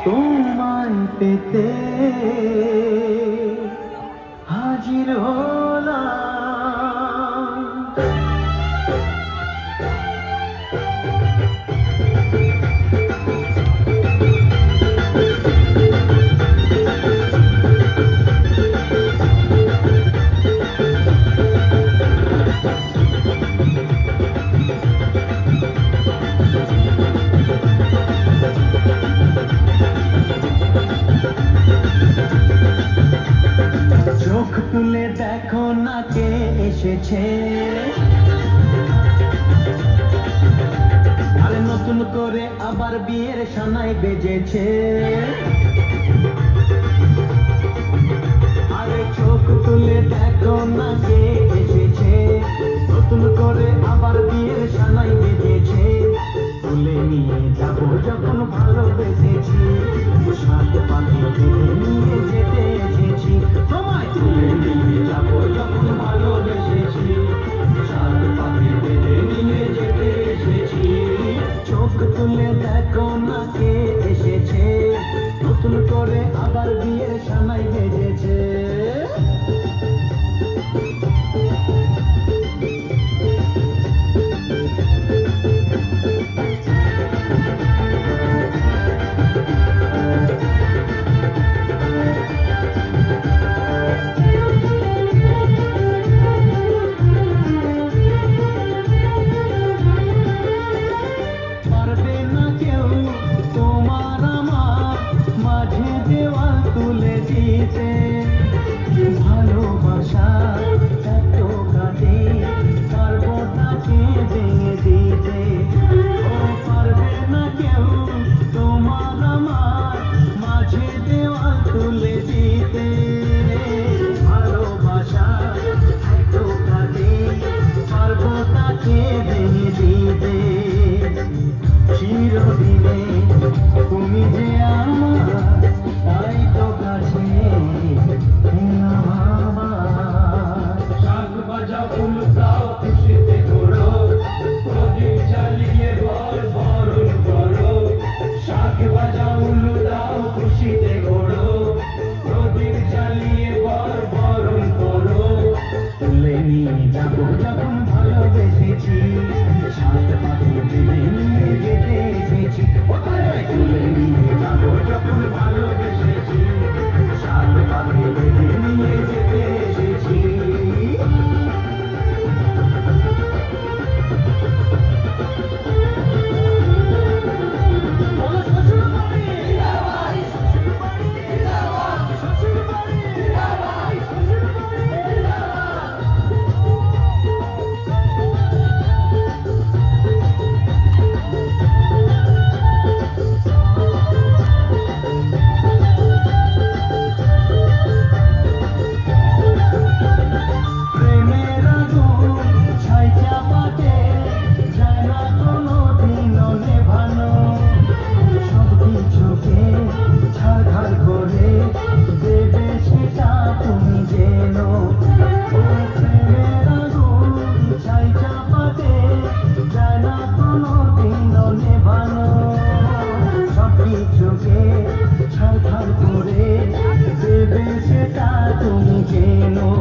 তোমায় পেতে হাজির হলাম। চোখ তুলে দেখো না কে এসেছে, আরে নতুন করে আবার বিয়ের সানাই বেজেছে। আরে চোখ তুলে দেখো না কে এসেছে, নতুন করে আবার বিয়ের সানাই বেজেছে। তুলে নিয়ে যাবো যখন ভালোবেসেছি, সাত পাখি তুলে নিয়ে যেতে এসেছি। তোমায় তুলে নিয়ে যাবো যখন ভালোবেসেছি, সাত পাখি তুলে নিয়ে যেতে এসেছি। চোখ তুলে দেখো না কে এসেছে, নতুন করে আবার বিয়ের সানাই বেজেছে। পারবে না কেউ তোমার আমার মাঝে দেওয়াল তুলে দিতে, ভালোবাসা এত কাটে পারবো তাকে ভেঙে দিতে। ও পারবে না কেউ তোমার আমার মাঝে দেওয়াল তুলে দিতে, ভালোবাসা এত কাটে পারবো তাকে ভেঙে দিতে। চিরদিনে তুমি যে আমার, তাই তো কাছে শাক বাজা ফুল দাও খুশিতে ঘোরো, প্রদীপ জ্বালিয়ে ঘর বরণ করো। শাক বাজা ফুল দাও খুশিতে ঘোরো, প্রদীপ জ্বালিয়ে ঘর বরণ করো। তুলে নিয়ে যাবো যখন ভালোবেসেছি, সাত পাখি তুলে নিয়ে যেতে এসেছি। তুলে নিয়ে যাবো যখন ভালোবেসেছি, সাত পাখি তুলে নিয়ে যেতে এসেছি। প্রেমের আগুন ছাই চাপাতে যায় না কোনো দিনও নেভানো, সব কিছুকে ছাড়খাড় করে দেবে সেটা তুমি জেনো। ও প্রেমের আগুন ছাই চাপাতে যায় না কোনো দিনও নেভানো, সব কিছুকে ছাড়খাড় করে দেবে সেটা তুমি জেনো।